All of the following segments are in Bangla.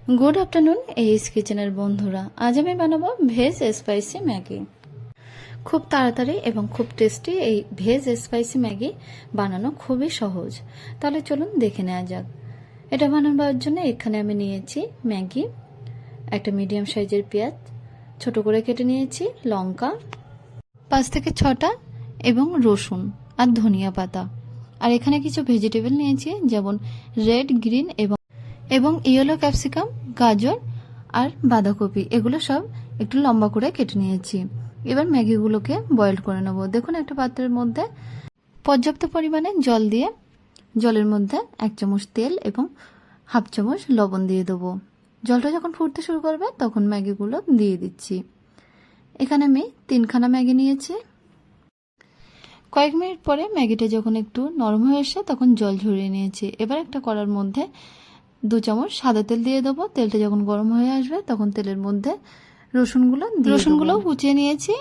গুড আফটারনুন এইস কিচেনের বন্ধুরা, আজ আমি বানাবো ভেজ স্পাইসি ম্যাগি। খুব তাড়াতাড়ি এবং খুব টেস্টি এই ভেজ স্পাইসি ম্যাগি বানানো খুবই সহজ। তাহলে চলুন দেখে নেওয়া যাক। এটা বানানোর জন্য এখানে আমি নিয়েছি ম্যাগি, একটা মিডিয়াম সাইজের পেঁয়াজ ছোট করে কেটে নিয়েছি, লঙ্কা 5 থেকে 6টা এবং রসুন আর ধনিয়া পাতা। আর এখানে কিছু ভেজিটেবল নিয়েছি, যেমন রেড, গ্রিন এবং ইয়েলো ক্যাপসিকাম, গাজর আর বাঁধাকপি। এগুলো সব একটু লম্বা করে কেটে নিয়েছি। এবার ম্যাগিগুলোকে বয়েল করে নেব। দেখুন, একটা পাত্রের মধ্যে পর্যাপ্ত পরিমাণে জল দিয়ে জলের মধ্যে 1 চামচ তেল এবং 1/2 চামচ লবণ দিয়ে দেবো। জলটা যখন ফুটতে শুরু করবে তখন ম্যাগিগুলো দিয়ে দিচ্ছি। এখানে আমি 3খানা ম্যাগি নিয়েছি। কয়েক মিনিট পরে ম্যাগিটা যখন একটু নরম হয়ে এসে তখন জল ঝরিয়ে নিয়েছি। এবার একটা কড়ার মধ্যে 2 চামচ সাদা তেল দিয়ে দেবো। তেলটা যখন গরম হয়ে আসবে তখন তেলের মধ্যে রসুনগুলো কুচিয়ে নিয়েছি,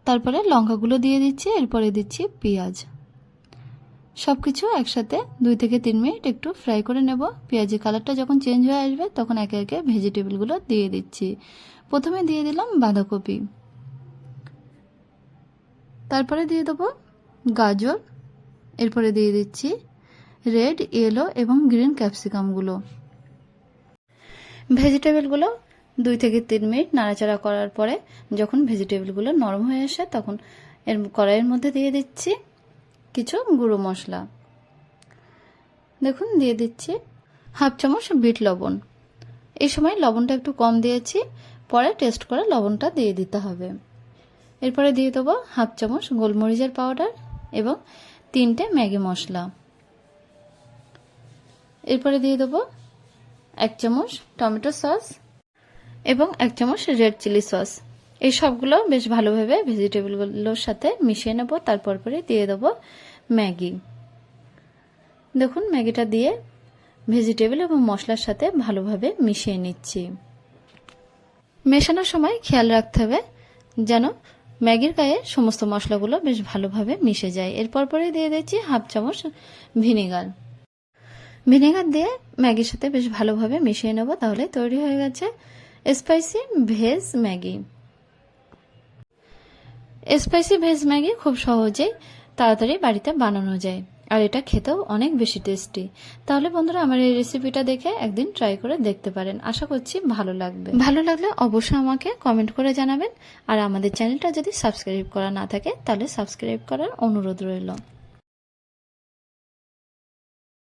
তারপরে লঙ্কাগুলো দিয়ে দিচ্ছি, এরপরে দিচ্ছি পেঁয়াজ। সবকিছু একসাথে 2 থেকে 3 মিনিট একটু ফ্রাই করে নেব। পেঁয়াজের কালারটা যখন চেঞ্জ হয়ে আসবে তখন একে একে ভেজিটেবলগুলো দিয়ে দিচ্ছি। প্রথমে দিয়ে দিলাম বাঁধাকপি, তারপরে দিয়ে দেবো গাজর, এরপরে দিয়ে দিচ্ছি রেড, ইয়েলো এবং গ্রিন ক্যাপসিকামগুলো। ভেজিটেবলগুলো 2 থেকে 3 মিনিট নাড়াচাড়া করার পরে যখন ভেজিটেবলগুলো নরম হয়ে আসে তখন কড়াইয়ের মধ্যে দিয়ে দিচ্ছি কিছু গুঁড়ো মশলা। দেখুন, দিয়ে দিচ্ছি 1/2 চামচ বিট লবণ। এই সময় লবণটা একটু কম দিয়েছি, পরে টেস্ট করে লবণটা দিয়ে দিতে হবে। এরপরে দিয়ে দেবো 1/2 চামচ গোলমরিচের পাউডার এবং 3টে ম্যাগি মশলা। এরপরে দিয়ে দেবো 1 চামচ টমেটো সস এবং 1 চামচ রেড চিলি সস। এই সবগুলো বেশ ভালোভাবে ভেজিটেবলগুলোর সাথে মিশিয়ে নেব। তারপর দিয়ে দেবো ম্যাগি। দেখুন, ম্যাগিটা দিয়ে ভেজিটেবল এবং মশলার সাথে ভালোভাবে মিশিয়ে নিচ্ছি। মেশানোর সময় খেয়াল রাখতে হবে যেন ম্যাগির গায়ে সমস্ত মশলাগুলো বেশ ভালোভাবে মিশে যায়। এরপর দিয়ে দিচ্ছি 1/2 চামচ ভিনেগার দিয়ে ম্যাগির সাথে বেশ ভালোভাবে মিশিয়ে নেব। তাহলে তৈরি হয়ে গেছে spicy veg Maggi. Spicy veg Maggi খুব সহজেই তাড়াতাড়ি বাড়িতে বানানো যায়, আর এটা খেতেও অনেক বেশি টেস্টি। তাহলে বন্ধুরা, আমার এই রেসিপিটা দেখে একদিন ট্রাই করে দেখতে পারেন। আশা করছি ভালো লাগবে। ভালো লাগলে অবশ্যই আমাকে কমেন্ট করে জানাবেন। আর আমাদের চ্যানেলটা যদি সাবস্ক্রাইব করা না থাকে তাহলে সাবস্ক্রাইব করার অনুরোধ রইল।